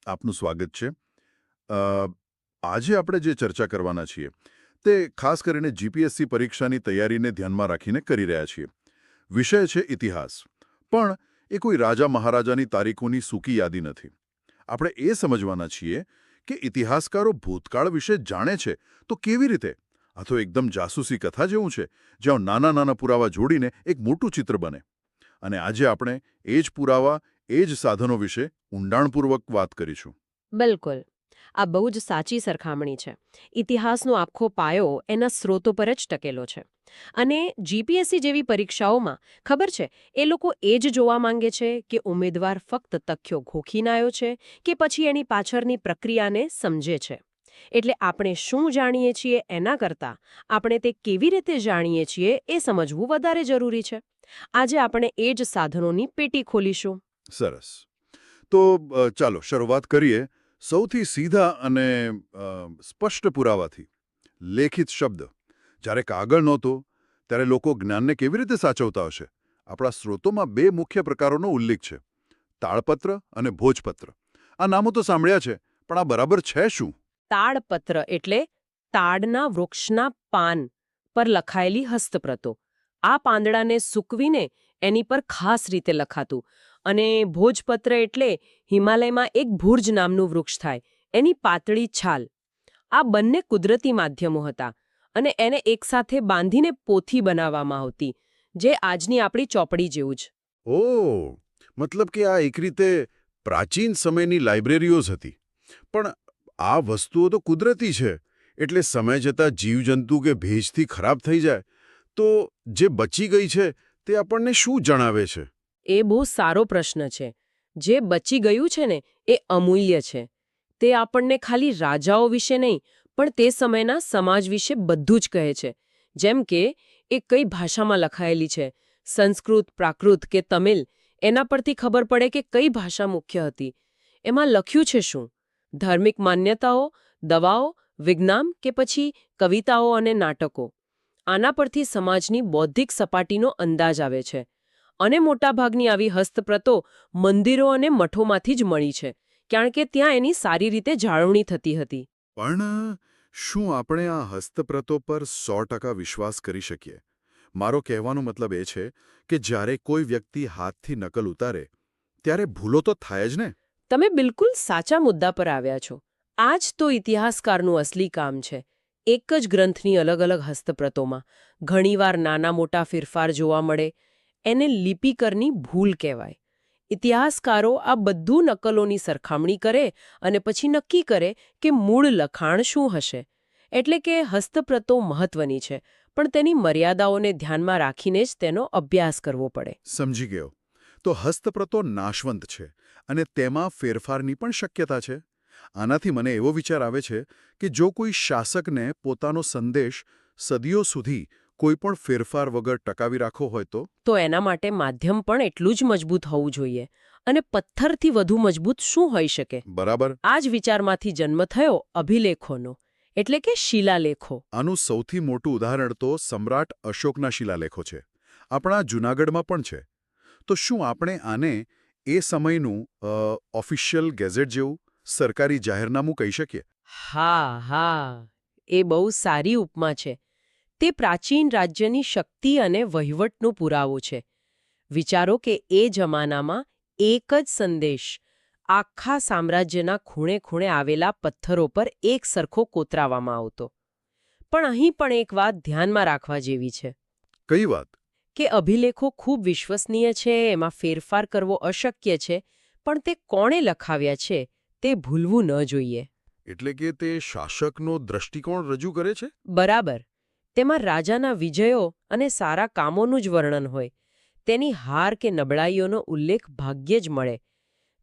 આપનું સ્વાગત છે. અ, આજે આપણે જે ચર્ચા કરવાના છીએ તે ખાસ કરીને જીપીએસસી પરીક્ષાની તૈયારીને ધ્યાનમાં રાખીને કરી રહ્યા છીએ. વિષય છે ઇતિહાસ. પણ એ કોઈ રાજા મહારાજાની તારીખોની સૂકી યાદી નથી. આપણે એ સમજવાના છીએ કે ઇતિહાસકારો ભૂતકાળ વિશે જાણે છે તો કેવી રીતે. આ તો એકદમ જાસૂસી કથા જેવું છે, જ્યાં નાના નાના પુરાવા જોડીને એક મોટું ચિત્ર બને. અને આજે આપણે એ જ પુરાવા, એ જ સાધનો વિશે ઊંડાણપૂર્વક વાત કરીશું. બિલકુલ. આ બહુ જ સાચી સરખામણી છે. ઇતિહાસનો આખો પાયો એના સ્ત્રોતો પર જ ટકેલો છે. અને જીપીએસસી જેવી પરીક્ષાઓમાં ખબર છે, એ લોકો એ જ જોવા માંગે છે કે ઉમેદવાર ફક્ત તથ્યો ઘોખીને આવ્યો છે કે પછી એની પાછળની પ્રક્રિયાને સમજે છે. એટલે આપણે શું જાણીએ છીએ એના કરતાં આપણે તે કેવી રીતે જાણીએ છીએ એ સમજવું વધારે જરૂરી છે. આજે આપણે એ જ સાધનોની પેટી ખોલીશું. સરસ. તો ચાલો શરૂઆત કરીએ સૌથી સીધા અને સ્પષ્ટ પુરાવાથી. લેખિત શબ્દ. જ્યારે કાગળ નહોતો ત્યારે લોકો જ્ઞાનને કેવી રીતે સાચવતા હશે? આપણા સ્ત્રોતોમાં બે મુખ્ય પ્રકારોનો ઉલ્લેખ છે: તાળપત્ર અને ભોજપત્ર. આ નામો તો સાંભળ્યા છે, પણ આ બરાબર છે શું? તાડપત્ર એટલે તાડના વૃક્ષના પાન પર લખાયેલી હસ્તપ્રતો. આ પાંદડાને સૂકવીને એની પર ખાસ રીતે લખાતું. અને ભોજપત્ર એટલે હિમાલયમાં એક ભુર્જ નામનું વૃક્ષ થાય, એની પાતળી છાલ. આ બંને કુદરતી માધ્યમો હતા અને એને એકસાથે બાંધીને પોથી બનાવવામાં આવતી, જે આજની આપણી ચોપડી જેવું જ. ઓહ, મતલબ કે આ એક રીતે પ્રાચીન સમયની લાઇબ્રેરીઓ જ હતી. પણ આ વસ્તુઓ તો કુદરતી છે, એટલે સમય જતાં જીવજંતુ કે ભેજથી ખરાબ થઈ જાય તો જે બચી ગઈ છે તે આપણને શું જણાવે છે? એ બહુ સારો પ્રશ્ન છે. જે બચી ગયું છે ને એ અમૂલ્ય છે. તે આપણને ખાલી રાજાઓ વિશે નહીં, પણ તે સમયના સમાજ વિશે બધું જ કહે છે. જેમ કે એ કઈ ભાષામાં લખાયેલી છે, સંસ્કૃત, પ્રાકૃત કે તમિલ, એના પરથી ખબર પડે કે કઈ ભાષા મુખ્ય હતી. એમાં લખ્યું છે શું? ધાર્મિક માન્યતાઓ, દવાઓ, વિજ્ઞાન કે પછી કવિતાઓ અને નાટકો. આના પરથી સમાજની બૌદ્ધિક સપાટીનો અંદાજ આવે છે. અને મોટાભાગની આવી હસ્તપ્રતો મંદિરો અને મઠોમાંથી જ મળી છે, કારણ કે ત્યાં એની સારી રીતે જાળવણી થતી હતી. પણ શું આપણે આ હસ્તપ્રતો પર 100% વિશ્વાસ કરી શકીએ? મારો કહેવાનો મતલબ એ છે કે જ્યારે કોઈ વ્યક્તિ હાથથી નકલ ઉતારે ત્યારે ભૂલો તો થાય જ ને. તમે બિલકુલ સાચા મુદ્દા પર આવ્યા છો. આ જ તો ઇતિહાસકારનું અસલી કામ છે. એક જ ગ્રંથની અલગ અલગ હસ્તપ્રતોમાં ઘણીવાર નાના મોટા ફેરફાર જોવા મળે. એને લિપિકરની ભૂલ કહેવાય. ઇતિહાસકારો આ બધું નકલોની સરખામણી કરે અને પછી નક્કી કરે કે મૂળ લખાણ શું હશે. એટલે કે હસ્તપ્રતો મહત્વની છે, પણ તેની મર્યાદાઓને ધ્યાનમાં રાખીને જ તેનો અભ્યાસ કરવો પડે. સમજી ગયો. તો હસ્તપ્રતો નાશવંત છે અને તેમાં ફેરફારની પણ શક્યતા છે. આનાથી મને એવો વિચાર આવે છે કે જો કોઈ શાસકને પોતાનો સંદેશ સદીઓ સુધી કોઈ પણ ફેરફાર વગર ટકાવી રાખવો હોય તો એના માટે માધ્યમ પણ એટલું જ મજબૂત હોવું જોઈએ. અને પથ્થરથી વધુ મજબૂત શું હોઈ શકે? બરાબર. આ જ વિચારમાંથી જન્મ થયો અભિલેખોનો, એટલે કે શિલાલેખો. આનું સૌથી મોટું ઉદાહરણ તો સમ્રાટ અશોકના શિલાલેખો છે. આપણા જૂનાગઢમાં પણ છે. તો શું આપણે આને એ સમયનું ઓફિશિયલ ગેઝેટ જેવું સરકારી જાહેરનામું કહી શકીએ? હા હા, એ બહુ સારી ઉપમા છે. તે પ્રાચીન રાજ્યની શક્તિ અને વહીવટનો પુરાવો છે. વિચારો કે એ જમાનામાં એક જ સંદેશ આખા સામ્રાજ્યના ખૂણે ખૂણે આવેલા પથ્થરો પર એક સરખો કોતરાવવામાં આવતો. પણ અહીં પણ એક વાત ધ્યાનમાં રાખવા જેવી છે કઈ વાત? કે અભિલેખો ખૂબ વિશ્વસનીય છે, એમાં ફેરફાર કરવો અશક્ય છે, પણ તે કોણે લખાવ્યા છે તે ભૂલવું ન જોઈએ. એટલે કે તે શાસકનો દ્રષ્ટિકોણ રજૂ કરે છે? બરાબર. તેમાં રાજાના વિજયો અને સારા કામોનું જ વર્ણન હોય. તેની હાર કે નબળાઈઓનો ઉલ્લેખ ભાગ્યે જ મળે.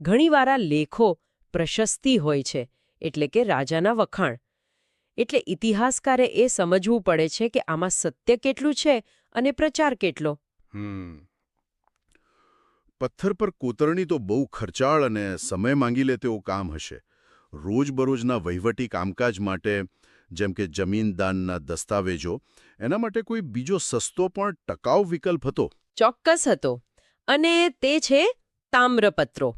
ઘણીવાર આ લેખો પ્રશસ્તિ હોય છે, એટલે કે રાજાના વખાણ. એટલે ઇતિહાસકારે એ સમજવું પડે છે કે આમાં સત્ય કેટલું છે અને પ્રચાર કેટલો. પથ્થર પર કોતરણી તો બહુ ખર્ચાળ અને સમય માંગી લે તેવું કામ હશે. રોજબરોજના વહીવટી કામકાજ માટે, જેમ કે જમીનદાનના દસ્તાવેજો, એના માટે કોઈ બીજો સસ્તો પણ ટકાઉ વિકલ્પ હતો? ચોક્કસ હતો. અને તે છે તામ્રપત્રો.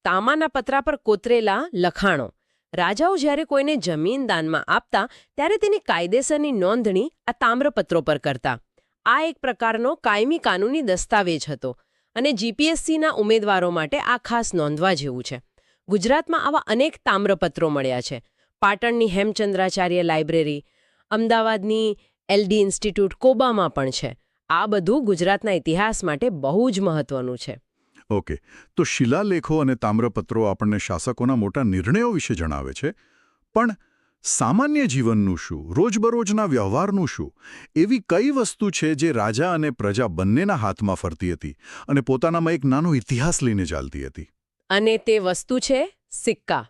તામાના પતરા પર કોતરેલા લખાણો. રાજાઓ જ્યારે કોઈને જમીન દાનમાં આપતા ત્યારે તેની કાયદેસરની નોંધણી આ તામ્રપત્રો પર કરતા. આ એક પ્રકારનો કાયમી કાનૂની દસ્તાવેજ હતો અને જીપીએસસીના ઉમેદવારો માટે આ ખાસ નોંધવા જેવું છે. ગુજરાતમાં આવા અનેક તામ્રપત્રો મળ્યા છે. પાટણની હેમચંદ્રાચાર્ય લાઇબ્રેરી, અમદાવાદની એલડી ઇન્સ્ટિટ્યૂટ કોબામાં પણ છે. આ બધું ગુજરાતના ઇતિહાસ માટે બહુ જ મહત્વનું છે. ઓકે, તો શિલાલેખો અને તામ્રપત્રો આપણને શાસકોના મોટા નિર્ણયો વિશે જણાવે છે, પણ સામાન્ય જીવનનું શું, રોજબરોજના વ્યવહારનું શું? એવી કઈ વસ્તુ છે જે રાજા અને પ્રજા બંનેના હાથમાં ફરતી હતી અને પોતાનામાં એક નાનો ઇતિહાસ લઈને ચાલતી હતી? અને તે વસ્તુ છે સિક્કા.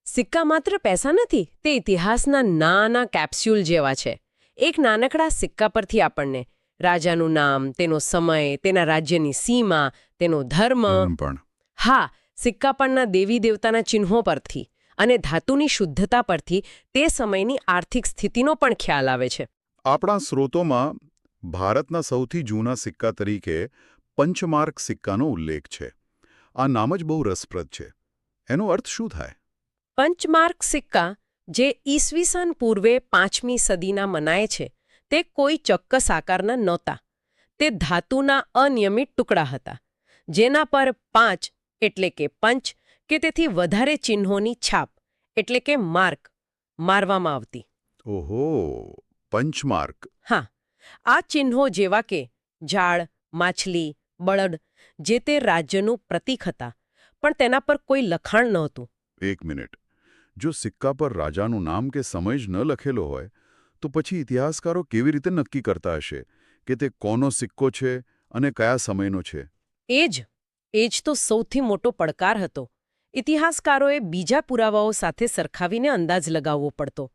સિક્કા માત્ર પૈસા નથી, તે ઇતિહાસના નાના કેપ્સ્યુલ જેવા છે. એક નાનકડા સિક્કા પરથી આપણને રાજાનું નામ, તેનો સમય, તેના રાજ્યની સીમા, તેનો ધર્મ, પણ હા, સિક્કા પરના દેવી દેવતાના ચિહ્નો પરથી અને ધાતુની શુદ્ધતા પરથી તે સમયની આર્થિક સ્થિતિનો પણ ખ્યાલ આવે છે. આપણા સ્રોતોમાં ભારતના સૌથી જૂના સિક્કા તરીકે પંચમાર્ક સિક્કાનો ઉલ્લેખ છે. આ નામ જ બહુ રસપ્રદ છે. એનો અર્થ શું થાય? પંચમાર્ક સિક્કા, જે ઈસવીસન પૂર્વે 5મી સદીના મનાય છે, તે કોઈ ચોક્કસ આકારના નહોતા. તે ધાતુના અનિયમિત ટુકડા હતા, જેના પર 5 એટલે કે પંચ કે તેથી વધારે ચિહ્નોની છાપ એટલે કે માર્ક મારવામાં આવતી. ઓહો, પંચમાર્ક. હા, આ ચિહ્નો જેવા કે ઝાડ, માછલી, બળદ જે તે રાજ્યનું પ્રતીક હતા, પણ તેના પર કોઈ લખાણ નહોતું. એક મિનિટ, જો સિક્કા પર રાજાનું નામ કે સમય જ ન લખેલો હોય તો પછી ઇતિહાસકારો કેવી રીતે નક્કી કરતા હશે કે તે કોનો સિક્કો છે અને કયા સમયનો છે? એ જ તો સૌથી મોટો પડકાર હતો. ઇતિહાસકારોએ બીજા પુરાવાઓ સાથે સરખાવીને અંદાજ લગાવવો પડતો.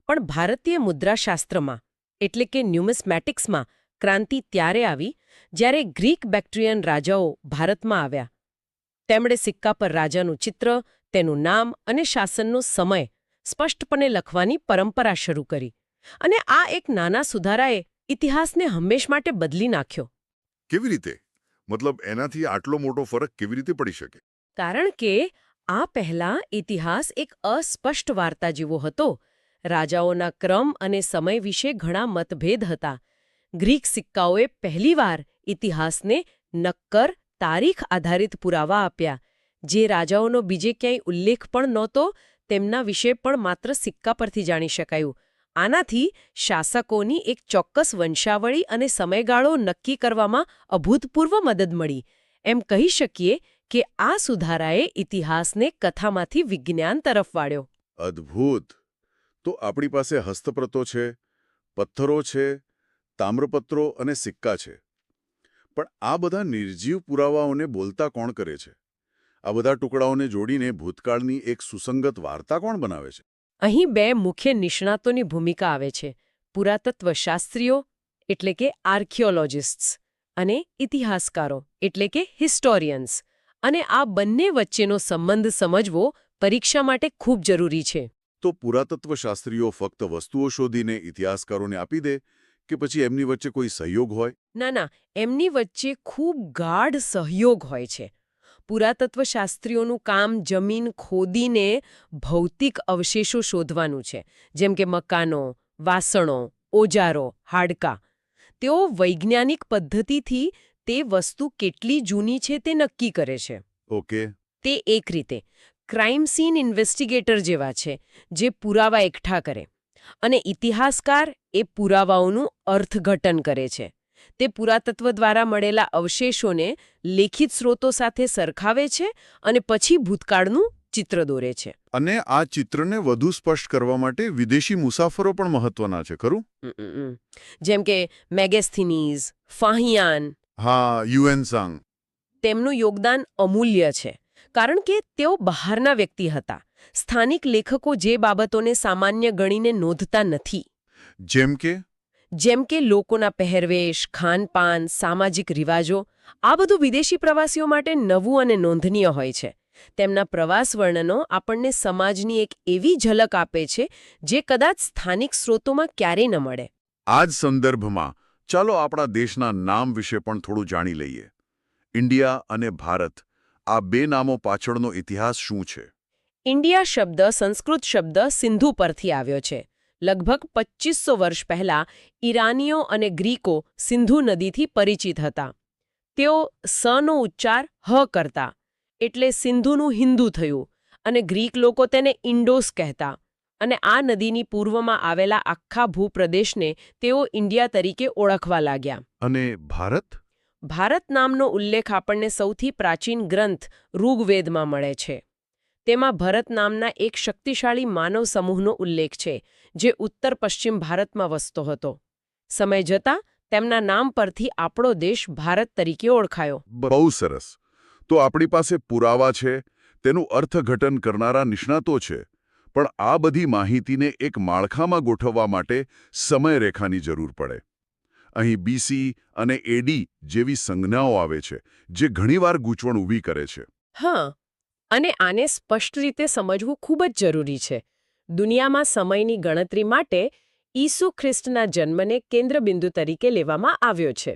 પણ ભારતીય મુદ્રાશાસ્ત્રમાં એટલે કે ન્યુમિસ્મેટિક્સમાં ક્રાંતિ ત્યારે આવી જ્યારે ગ્રીક બેક્ટ્રિયન રાજાઓ ભારતમાં આવ્યા. તેમણે સિક્કા પર રાજાનું ચિત્ર, તેનું નામ અને શાસનનો સમય સ્પષ્ટપણે લખવાની પરંપરા શરૂ કરી. અને આ એક નાના સુધારાએ ઇતિહાસને હંમેશ માટે બદલી નાખ્યો. કેવી રીતે? મતલબ એનાથી આટલો મોટો ફરક કેવી રીતે પડી શકે? કારણ કે આ પહેલા ઇતિહાસ એક અસ્પષ્ટ વાર્તા જેવો હતો. રાજાઓના ક્રમ અને સમય વિશે ઘણા મતભેદ હતા. ગ્રીક સિક્કાઓએ પહેલીવાર ઇતિહાસને નક્કર તારીખ આધારિત પુરાવા આપ્યા. જે રાજાઓનો બીજે ક્યાંય ઉલ્લેખ પણ નહોતો, તેમના વિશે પણ માત્ર સિક્કા પરથી જાણી શકાયું. આનાથી શાસકોની એક ચોક્કસ વંશાવળી અને સમયગાળો નક્કી કરવામાં અભૂતપૂર્વ મદદ મળી. એમ કહી શકીએ કે આ સુધારાએ ઇતિહાસને કથામાંથી વિજ્ઞાન તરફ વાળ્યો. અદ્ભુત! તો આપણી પાસે હસ્તપ્રતો છે, પથ્થરો છે, તામ્રપત્રો અને સિક્કા છે. પણ આ બધા નિર્જીવ પુરાવાઓને બોલતા કોણ કરે છે? આ બધા ટુકડાઓને જોડીને ભૂતકાળની એક સુસંગત વાર્તા કોણ બનાવે છે? અહીં બે મુખ્ય નિષ્ણાતોની ભૂમિકા આવે છે: પુરાતત્વશાસ્ત્રીઓ એટલે કે આર્કિયોલોજિસ્ટ્સ અને ઇતિહાસકારો એટલે કે હિસ્ટોરિયન્સ. અને આ બંને વચ્ચેનો સંબંધ સમજવો પરીક્ષા માટે ખૂબ જરૂરી છે. તો પુરાતત્વશાસ્ત્રીઓ ફક્ત વસ્તુઓ શોધીને ઇતિહાસકારોને આપી દે કે પછી એમની વચ્ચે કોઈ સહયોગ હોય? ના, એમની વચ્ચે ખૂબ ગાઢ સહયોગ હોય છે. પુરાતત્વશાસ્ત્રીઓનું કામ જમીન ખોદીને ભૌતિક અવશેષો શોધવાનું છે, જેમ કે મકાનો, વાસણો, ઓજારો, હાડકાં. તેઓ વૈજ્ઞાનિક પદ્ધતિથી તે વસ્તુ કેટલી જૂની છે તે નક્કી કરે છે. ઓકે. તે એક રીતે ક્રાઇમ સીન ઇન્વેસ્ટિગેટર જેવા છે, જે પુરાવા એકઠા કરે. અને ઇતિહાસકાર એ પુરાવાઓનું અર્થઘટન કરે છે. તે પુરાતત્વ દ્વારા મળેલા અવશેષોને લેખિત સ્રોતો સાથે સરખાવે છે અને પછી ભૂતકાળનું ચિત્ર દોરે છે. અને આ ચિત્રને વધુ સ્પષ્ટ કરવા માટે વિદેશી મુસાફરો પણ મહત્વના છે, ખરું? જેમ કે મેગેસ્થિનીઝ, ફાહિયાન. હા, યુએનસાંગ. તેમનું યોગદાન અમૂલ્ય છે, કારણ કે તેઓ બહારના વ્યક્તિ હતા. સ્થાનિક લેખકો જે બાબતોને સામાન્ય ગણીને નોંધતા નથી. જેમ કે લોકોના પહેરવેશ, ખાનપાન, સામાજિક રિવાજો, આ બધું વિદેશી પ્રવાસીઓ માટે નવું અને નોંધનીય હોય છે. તેમના પ્રવાસ વર્ણનો આપણને સમાજની એક એવી ઝલક આપે છે જે કદાચ સ્થાનિક સ્રોતોમાં ક્યારેય ન મળે. આ જ સંદર્ભમાં ચાલો આપણા દેશના નામ વિશે પણ થોડું જાણી લઈએ. ઇન્ડિયા અને ભારત, આ બે નામો પાછળનો ઇતિહાસ શું છે? ઇન્ડિયા શબ્દ સંસ્કૃત શબ્દ સિંધુ પરથી આવ્યો છે. લગભગ 2500 વર્ષ પહેલા ઈરાનીઓ અને ગ્રીકો સિંધુ નદીથી પરિચિત હતા. તેઓ સનો ઉચ્ચાર હ કરતા, એટલે સિંધુનું હિન્દુ થયું, અને ગ્રીક લોકો તેને ઇન્ડોસ કહેતા. અને આ નદીની પૂર્વમાં આવેલા આખા ભૂપ્રદેશને તેઓ ઇન્ડિયા તરીકે ઓળખવા લાગ્યા. અને ભારત? ભારત નામનો ઉલ્લેખ આપણને સૌથી પ્રાચીન ગ્રંથ ઋગ્વેદમાં મળે છે. તેમાં ભરત નામના એક શક્તિશાળી માનવ સમૂહનો ઉલ્લેખ છે, જે ઉત્તર પશ્ચિમ ભારતમાં વસતો હતો. સમય જતાં તેમના નામ પરથી આપણો દેશ ભારત તરીકે ઓળખાયો. બહુ સરસ. તો આપણી પાસે પુરાવા છે, તેનું અર્થઘટન કરનારા નિષ્ણાતો છે, પણ આ બધી માહિતીને એક માળખામાં ગોઠવવા માટે સમયરેખાની જરૂર પડે. અહીં બીસી અને એડી જેવી સંજ્ઞાઓ આવે છે, જે ઘણીવાર ગૂંચવણ ઊભી કરે છે. હા, અને આને સ્પષ્ટ રીતે સમજવું ખૂબ જ જરૂરી છે. દુનિયામાં સમયની ગણતરી માટે ઈસુ ખ્રિસ્તના જન્મને કેન્દ્રબિંદુ તરીકે લેવામાં આવ્યો છે.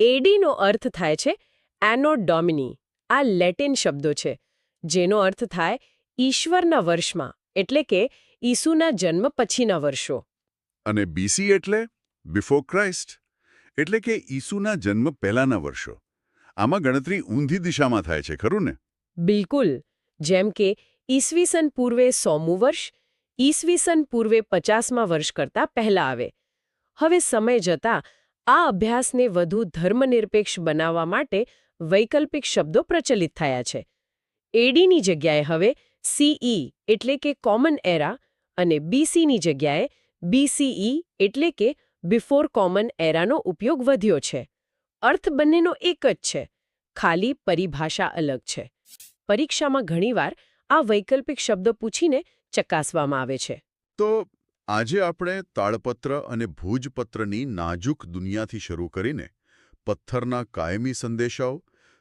એડીનો અર્થ થાય છે એનો ડોમિની. આ લેટિન શબ્દો છે, જેનો અર્થ થાય ઈશ્વરના વર્ષમાં, એટલે કે ઈસુના જન્મ પછીના વર્ષો. અને બીસી એટલે બિફોર ક્રાઇસ્ટ, એટલે કે ઈસુના જન્મ પહેલાના વર્ષો. આમાં ગણતરી ઊંધી દિશામાં થાય છે, ખરું ને? બિલકુલ. જેમ કે ઈસવીસન પૂર્વે 100મું વર્ષ ઈસવીસન પૂર્વે 50મા વર્ષ કરતાં પહેલા આવે. હવે સમય જતાં આ અભ્યાસને વધુ ધર્મનિરપેક્ષ બનાવવા માટે વૈકલ્પિક શબ્દો પ્રચલિત થયા છે. એડીની જગ્યાએ હવે સીઈ એટલે કે કોમન એરા અને બીસીની જગ્યાએ બીસીઈ એટલે કે બિફોર કોમન એરાનો ઉપયોગ વધ્યો છે. અર્થ બંનેનો એક જ છે, ખાલી પરિભાષા અલગ છે. પરીક્ષામાં ઘણીવાર આ વૈકલ્પિક શબ્દો પૂછીને ચકાસવામાં આવે છે. તો આજે આપણે તાળપત્ર અને ભોજપત્રની નાજુક દુનિયાથી શરૂ કરીને પથ્થરના કાયમી સંદેશાઓ,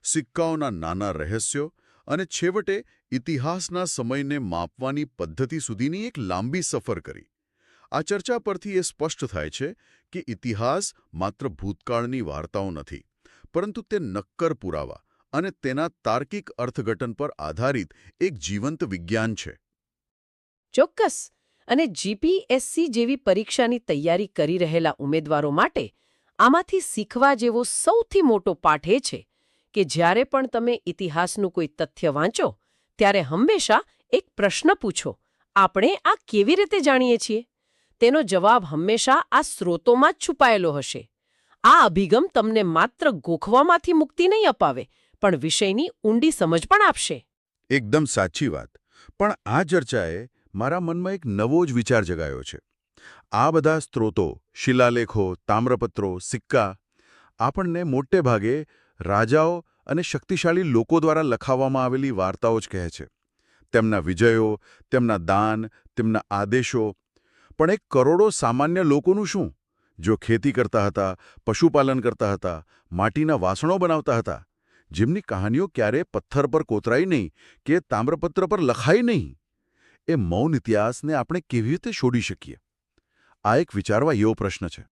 સિક્કાઓના નાના રહસ્યો અને છેવટે ઇતિહાસના સમયને માપવાની પદ્ધતિ સુધીની એક લાંબી સફર કરી. આ ચર્ચા પરથી એ સ્પષ્ટ થાય છે કે ઇતિહાસ માત્ર ભૂતકાળની વાર્તાઓ નથી, પરંતુ તે નક્કર પુરાવા અને તેના તાર્કિક અર્થઘટન પર આધારિત એક જીવંત વિજ્ઞાન છે. ચોક્કસ. અને જીપીએસસી જેવી પરીક્ષાની તૈયારી કરી રહેલા ઉમેદવારો માટે આમાંથી શીખવા જેવો સૌથી મોટો પાઠ એ છે કે જ્યારે પણ તમે ઇતિહાસનું કોઈ તથ્ય વાંચો, ત્યારે હંમેશા એક પ્રશ્ન પૂછો: આપણે આ કેવી રીતે જાણીએ છીએ? તેનો જવાબ હંમેશા આ સ્રોતોમાં જ છુપાયેલો હશે. આ અભિગમ તમને માત્ર ગોખવામાંથી મુક્તિ નહીં અપાવે, પણ વિષયની ઊંડી સમજ પણ આપશે. એકદમ સાચી વાત. પણ આ ચર્ચાએ મારા મનમાં એક નવો જ વિચાર જગાયો છે. આ બધા સ્ત્રોતો, શિલાલેખો, તામ્રપત્રો, સિક્કા આપણને મોટે ભાગે રાજાઓ અને શક્તિશાળી લોકો દ્વારા લખાવવામાં આવેલી વાર્તાઓ જ કહે છે. તેમના વિજયો, તેમના દાન, તેમના આદેશો. પણ એક કરોડો સામાન્ય લોકોનું શું? જો ખેતી કરતા હતા, પશુપાલન કરતા હતા, માટીના વાસણો બનાવતા હતા, જેમની કહાનીઓ ક્યારે પથ્થર પર કોતરાઈ નહીં કે તામ્રપત્ર પર લખાઈ નહીં. એ મૌન ઇતિહાસને આપણે કેવી રીતે છોડી શકીએ? આ એક વિચારવા જેવો પ્રશ્ન છે.